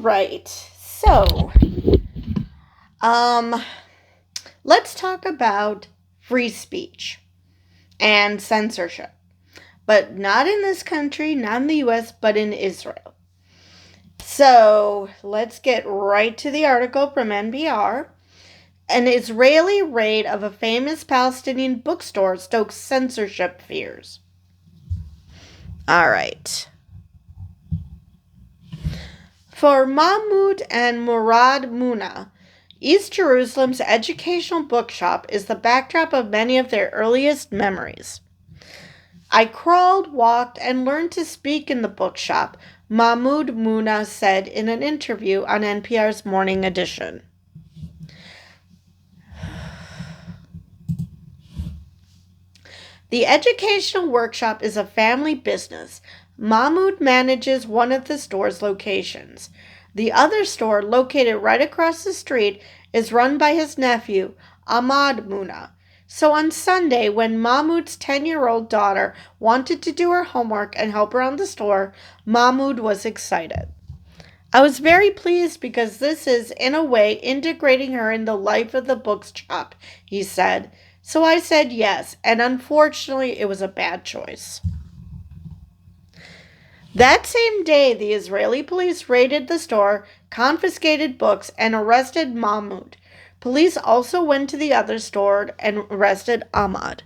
right. So, um, let's talk about free speech and censorship. But not in this country, not in the US, but in Israel. So, let's get right to the article from NPR. An Israeli raid of a famous Palestinian bookstore stokes censorship fears. All right. For Mahmoud and Murad Muna, East Jerusalem's educational bookshop is the backdrop of many of their earliest memories. I crawled, walked, and learned to speak in the bookshop, Mahmoud Muna said in an interview on NPR's Morning Edition. The educational workshop is a family business. Mahmoud manages one of the store's locations. The other store, located right across the street, is run by his nephew, Ahmad Muna. So on Sunday, when Mahmoud's 10-year-old daughter wanted to do her homework and help around the store, Mahmoud was excited. I was very pleased because this is, in a way, integrating her in the life of the bookshop, he said. So I said yes, and unfortunately it was a bad choice. That same day, the Israeli police raided the store, confiscated books, and arrested Mahmoud. Police also went to the other store and arrested Ahmad.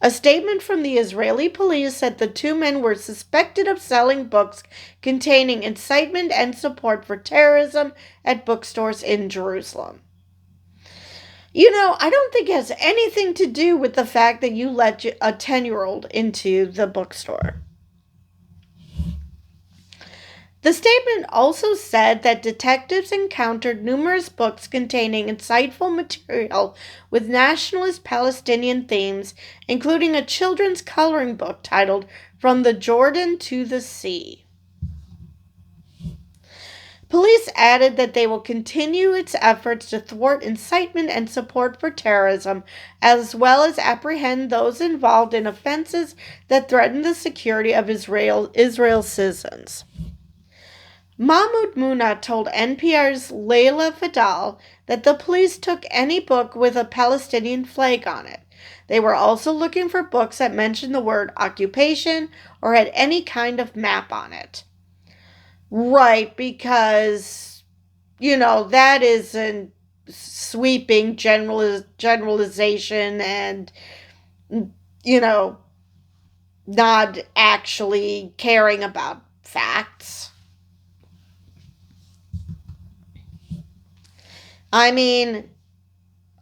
A statement from the Israeli police said the two men were suspected of selling books containing incitement and support for terrorism at bookstores in Jerusalem. I don't think it has anything to do with the fact that you let a 10-year-old into the bookstore. The statement also said that detectives encountered numerous books containing insightful material with nationalist Palestinian themes, including a children's coloring book titled From the Jordan to the Sea. Police added that they will continue its efforts to thwart incitement and support for terrorism, as well as apprehend those involved in offenses that threaten the security of Israel's citizens. Mahmoud Muna told NPR's Leila Fadal that the police took any book with a Palestinian flag on it. They were also looking for books that mentioned the word occupation or had any kind of map on it. Right, because, that is a sweeping generalization and, not actually caring about facts. I mean,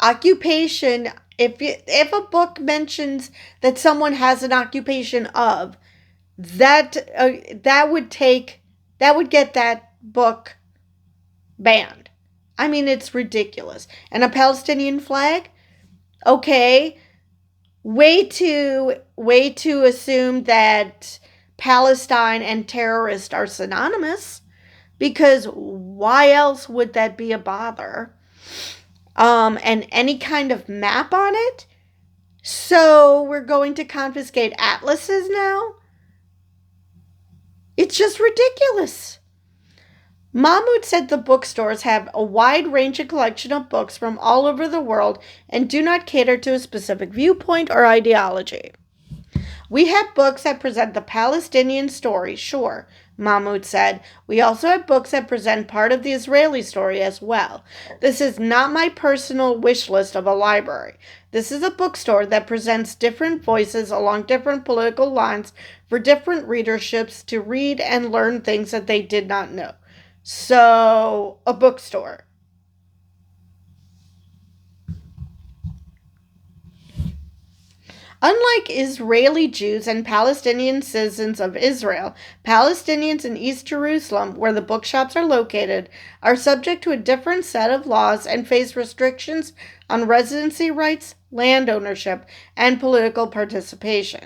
occupation, if a book mentions that someone has an occupation of, that would get that book banned. I mean, it's ridiculous. And a Palestinian flag? Okay. Way to assume that Palestine and terrorist are synonymous, because why else would that be a bother? And any kind of map on it? So we're going to confiscate atlases now? It's just ridiculous. Mahmoud said the bookstores have a wide-ranging collection of books from all over the world and do not cater to a specific viewpoint or ideology. We have books that present the Palestinian story, sure, Mahmoud said. We also have books that present part of the Israeli story as well. This is not my personal wish list of a library. This is a bookstore that presents different voices along different political lines for different readerships to read and learn things that they did not know. So, a bookstore. Unlike Israeli Jews and Palestinian citizens of Israel, Palestinians in East Jerusalem, where the bookshops are located, are subject to a different set of laws and face restrictions on residency rights, land ownership, and political participation.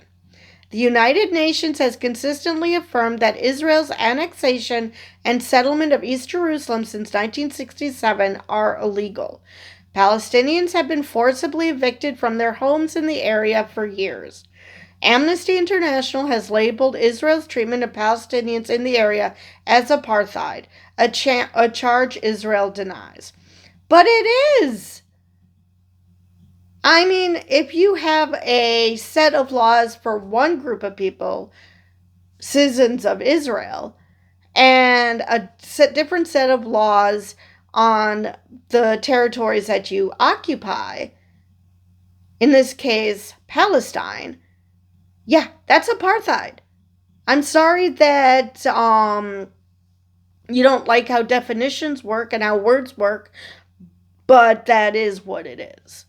The United Nations has consistently affirmed that Israel's annexation and settlement of East Jerusalem since 1967 are illegal. Palestinians have been forcibly evicted from their homes in the area for years. Amnesty International has labeled Israel's treatment of Palestinians in the area as apartheid, a charge Israel denies. But it is. I mean, if you have a set of laws for one group of people, citizens of Israel, and a different set of laws on the territories that you occupy, in this case, Palestine, yeah, that's apartheid. I'm sorry that you don't like how definitions work and how words work, but that is what it is.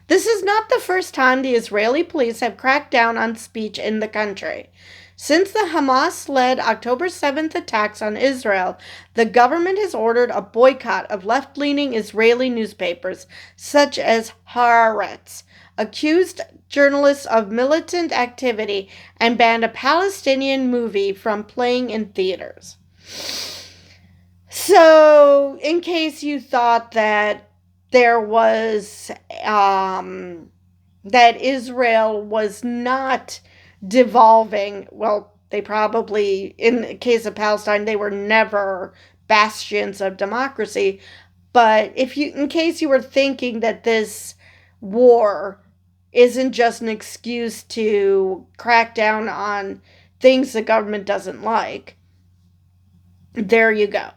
This is not the first time the Israeli police have cracked down on speech in the country. Since the Hamas-led October 7th attacks on Israel, the government has ordered a boycott of left-leaning Israeli newspapers, such as Haaretz, accused journalists of militant activity, and banned a Palestinian movie from playing in theaters. So, in case you thought that there was, that Israel was not devolving, well, they probably, in the case of Palestine, they were never bastions of democracy. But in case you were thinking that this war isn't just an excuse to crack down on things the government doesn't like, there you go.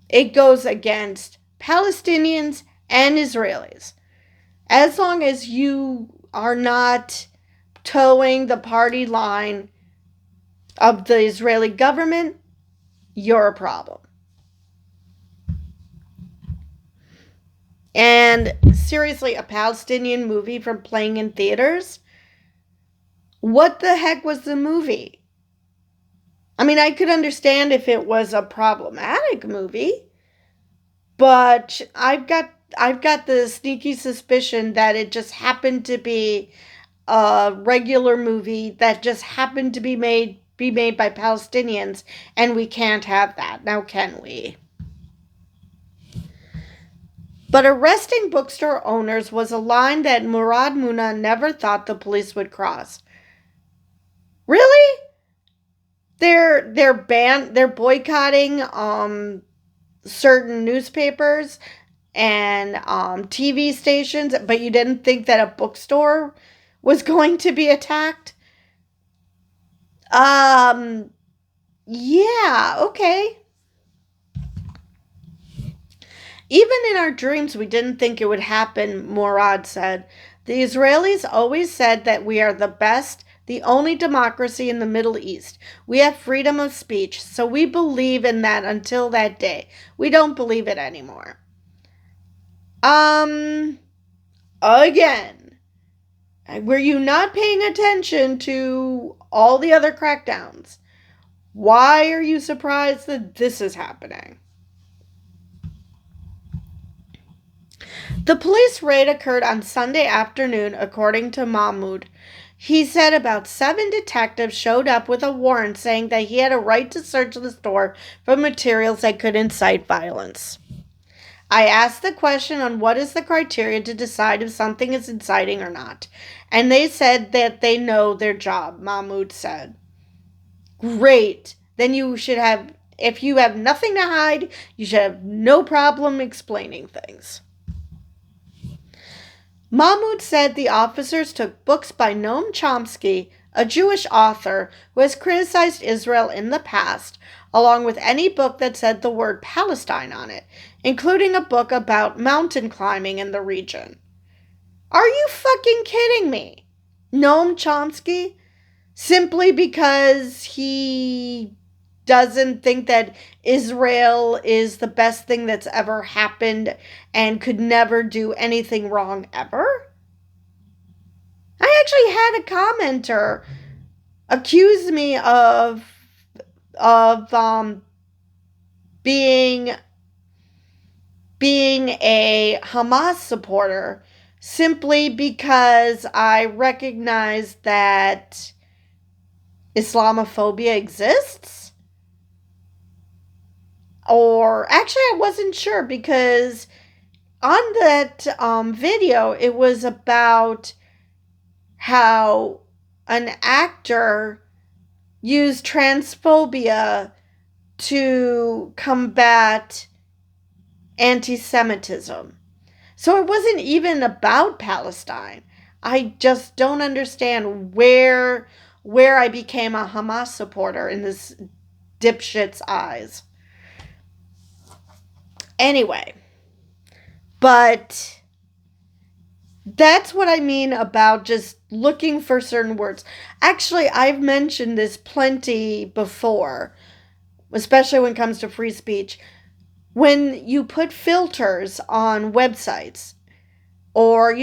It goes against Palestinians and Israelis. As long as you are not towing the party line of the Israeli government, you're a problem. And seriously, a Palestinian movie from playing in theaters? What the heck was the movie? I mean, I could understand if it was a problematic movie, but I've got the sneaky suspicion that it just happened to be a regular movie that just happened to be made by Palestinians, and we can't have that. Now, can we? But arresting bookstore owners was a line that Murad Muna never thought the police would cross. Really? They're boycotting certain newspapers and TV stations, but you didn't think that a bookstore was going to be attacked? Yeah, okay. Even in our dreams, we didn't think it would happen, Murad said. The Israelis always said that we are the best, the only democracy in the Middle East. We have freedom of speech, so we believe in that until that day. We don't believe it anymore. Again, were you not paying attention to all the other crackdowns? Why are you surprised that this is happening? The police raid occurred on Sunday afternoon, according to Mahmoud. He said about 7 detectives showed up with a warrant saying that he had a right to search the store for materials that could incite violence. I asked the question on what is the criteria to decide if something is inciting or not, and they said that they know their job, Mahmoud said. Great. Then you should have, if you have nothing to hide, you should have no problem explaining things. Mahmoud said the officers took books by Noam Chomsky, a Jewish author who has criticized Israel in the past, along with any book that said the word Palestine on it, including a book about mountain climbing in the region. Are you fucking kidding me? Noam Chomsky? Simply because he doesn't think that Israel is the best thing that's ever happened and could never do anything wrong ever? I actually had a commenter accuse me of being a Hamas supporter simply because I recognize that Islamophobia exists. Or, actually, I wasn't sure because on that video, it was about how an actor used transphobia to combat anti-Semitism. So it wasn't even about Palestine. I just don't understand where I became a Hamas supporter in this dipshit's eyes. Anyway, but that's what I mean about just looking for certain words. Actually, I've mentioned this plenty before, especially when it comes to free speech. When you put filters on websites, or,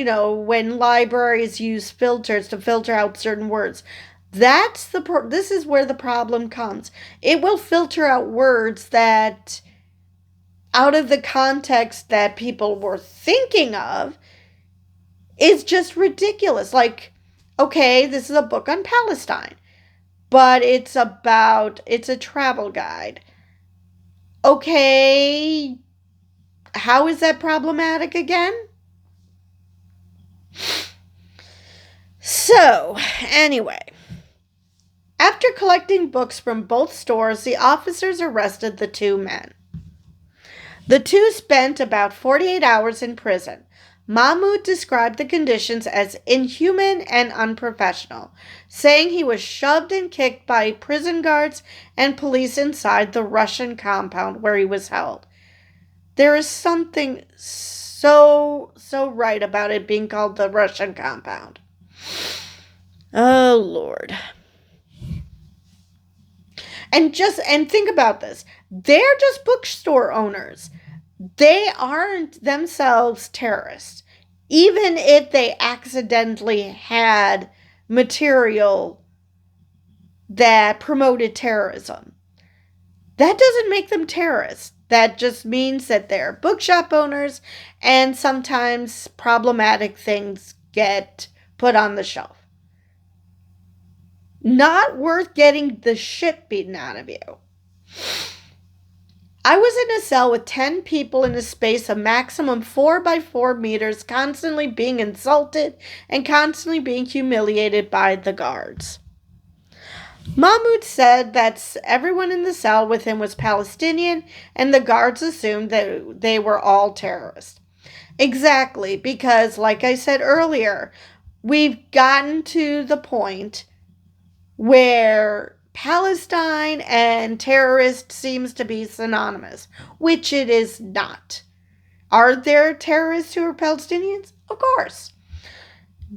when libraries use filters to filter out certain words, this is where the problem comes. It will filter out words that, out of the context that people were thinking of, is just ridiculous. Like, okay, this is a book on Palestine, but it's a travel guide. Okay, how is that problematic again? So, anyway, after collecting books from both stores, the officers arrested the two men. The two spent about 48 hours in prison. Mahmoud described the conditions as inhuman and unprofessional, saying he was shoved and kicked by prison guards and police inside the Russian compound where he was held. There is something so right about it being called the Russian compound. Oh, Lord. And think about this. They're just bookstore owners. They aren't themselves terrorists, even if they accidentally had material that promoted terrorism. That doesn't make them terrorists. That just means that they're bookshop owners, and sometimes problematic things get put on the shelf. Not worth getting the shit beaten out of you. I was in a cell with 10 people in a space of maximum 4 by 4 meters, constantly being insulted and constantly being humiliated by the guards. Mahmoud said that everyone in the cell with him was Palestinian, and the guards assumed that they were all terrorists. Exactly, because, like I said earlier, we've gotten to the point where Palestine and terrorist seems to be synonymous, which it is not. Are there terrorists who are Palestinians? Of course.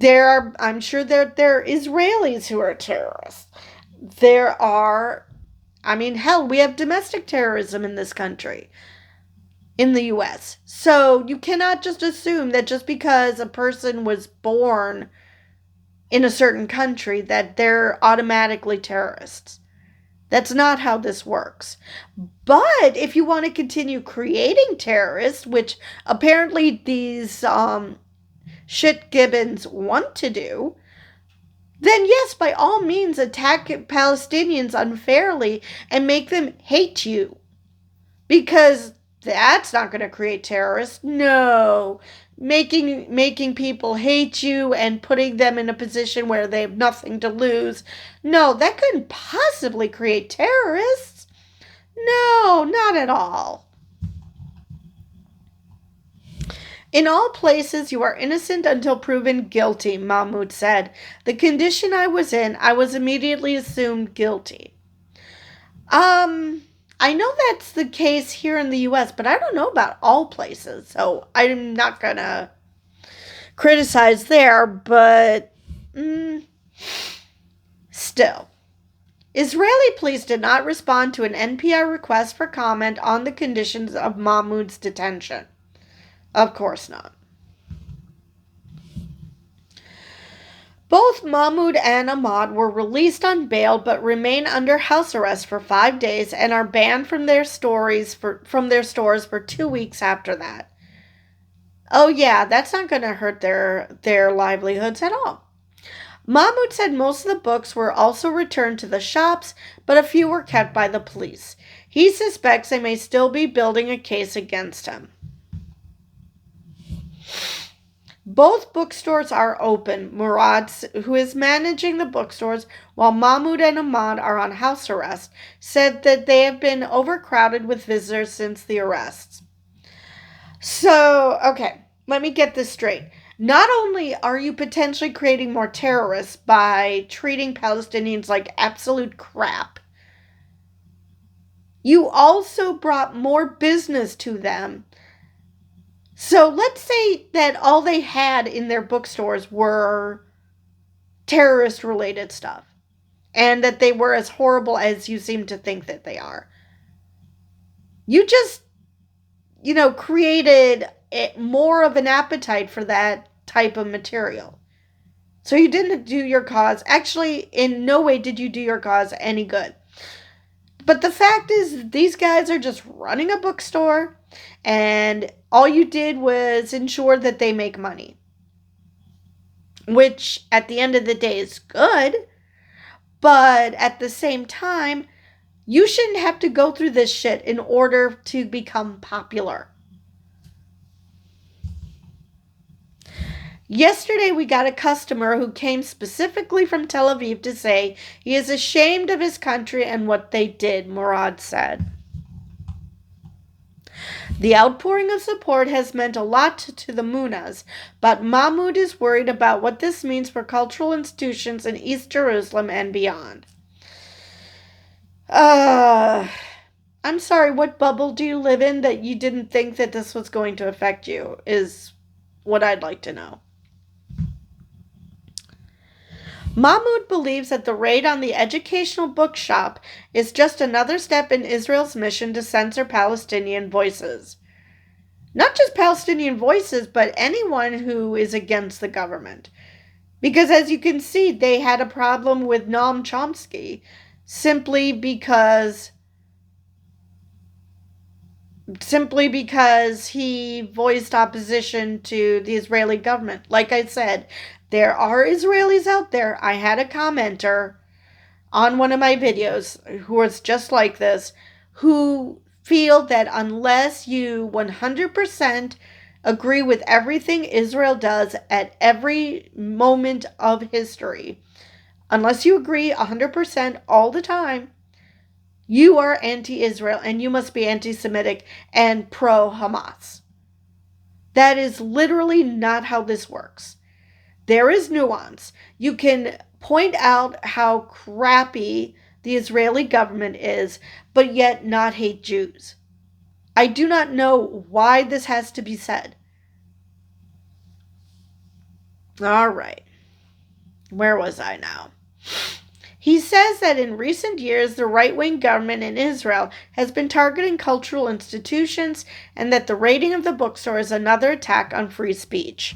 I'm sure there are Israelis who are terrorists. There are, hell, we have domestic terrorism in this country, in the U.S. So you cannot just assume that just because a person was born in a certain country that they're automatically terrorists. That's not how this works. But if you want to continue creating terrorists, which apparently these shit gibbons want to do, then yes, by all means, attack Palestinians unfairly and make them hate you. Because that's not going to create terrorists. No. Making people hate you and putting them in a position where they have nothing to lose. No, that couldn't possibly create terrorists. No, not at all. In all places, you are innocent until proven guilty, Mahmoud said. The condition I was in, I was immediately assumed guilty. I know that's the case here in the U.S., but I don't know about all places, so I'm not gonna criticize there, but still. Israeli police did not respond to an NPR request for comment on the conditions of Mahmoud's detention. Of course not. Both Mahmoud and Ahmad were released on bail but remain under house arrest for 5 days and are banned from their stores for 2 weeks after that. Oh yeah, that's not going to hurt their livelihoods at all. Mahmoud said most of the books were also returned to the shops, but a few were kept by the police. He suspects they may still be building a case against him. Both bookstores are open. Murad, who is managing the bookstores, while Mahmoud and Ahmad are on house arrest, said that they have been overcrowded with visitors since the arrests. So, okay, let me get this straight. Not only are you potentially creating more terrorists by treating Palestinians like absolute crap, you also brought more business to them. So let's say that all they had in their bookstores were terrorist related stuff, and that they were as horrible as you seem to think that they are. You just, created more of an appetite for that type of material. So you didn't do your cause. Actually, in no way did you do your cause any good. But the fact is, these guys are just running a bookstore, and all you did was ensure that they make money. Which, at the end of the day, is good. But at the same time, you shouldn't have to go through this shit in order to become popular. Yesterday, we got a customer who came specifically from Tel Aviv to say he is ashamed of his country and what they did, Murad said. The outpouring of support has meant a lot to the Munas, but Mahmoud is worried about what this means for cultural institutions in East Jerusalem and beyond. I'm sorry, what bubble do you live in that you didn't think that this was going to affect you, is what I'd like to know. Mahmoud believes that the raid on the educational bookshop is just another step in Israel's mission to censor Palestinian voices. Not just Palestinian voices, but anyone who is against the government. Because as you can see, they had a problem with Noam Chomsky simply because he voiced opposition to the Israeli government. Like I said, there are Israelis out there. I had a commenter on one of my videos who was just like this, who feel that unless you 100% agree with everything Israel does at every moment of history, unless you agree 100% all the time, you are anti-Israel and you must be anti-Semitic and pro-Hamas. That is literally not how this works. There is nuance. You can point out how crappy the Israeli government is, but yet not hate Jews. I do not know why this has to be said. All right. Where was I now? He says that in recent years, the right-wing government in Israel has been targeting cultural institutions and that the raiding of the bookstore is another attack on free speech.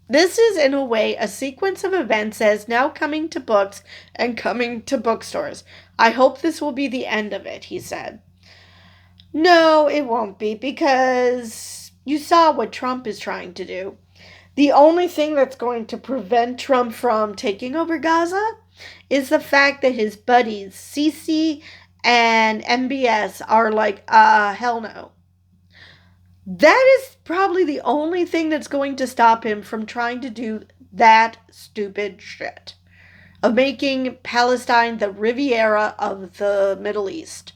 This is, in a way, a sequence of events that is now coming to books and coming to bookstores. I hope this will be the end of it, he said. No, it won't be, because you saw what Trump is trying to do. The only thing that's going to prevent Trump from taking over Gaza is the fact that his buddies, Sisi and MBS, are like, hell no. That is probably the only thing that's going to stop him from trying to do that stupid shit of making Palestine the Riviera of the Middle East.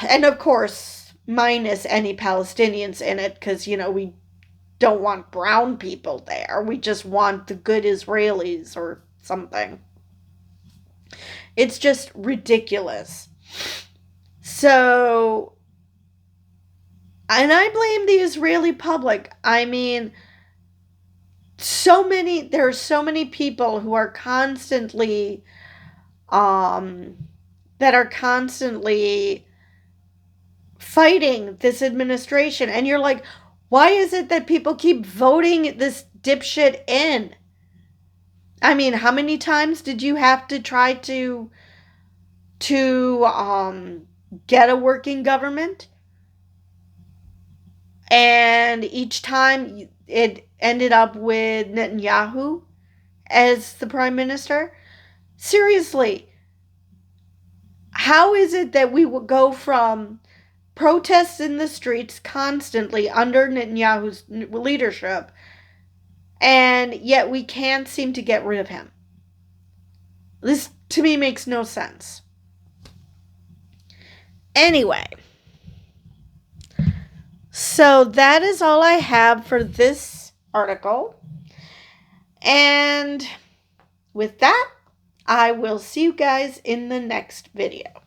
And of course, minus any Palestinians in it, because, we don't want brown people there. We just want the good Israelis or something. It's just ridiculous. So, and I blame the Israeli public. I mean, there are so many people who are constantly, fighting this administration. And you're like, why is it that people keep voting this dipshit in? I mean, how many times did you have to try to get a working government? And each time it ended up with Netanyahu as the prime minister. Seriously, how is it that we will go from protests in the streets constantly under Netanyahu's leadership, and yet we can't seem to get rid of him. This, to me, makes no sense. Anyway, so that is all I have for this article. And with that, I will see you guys in the next video.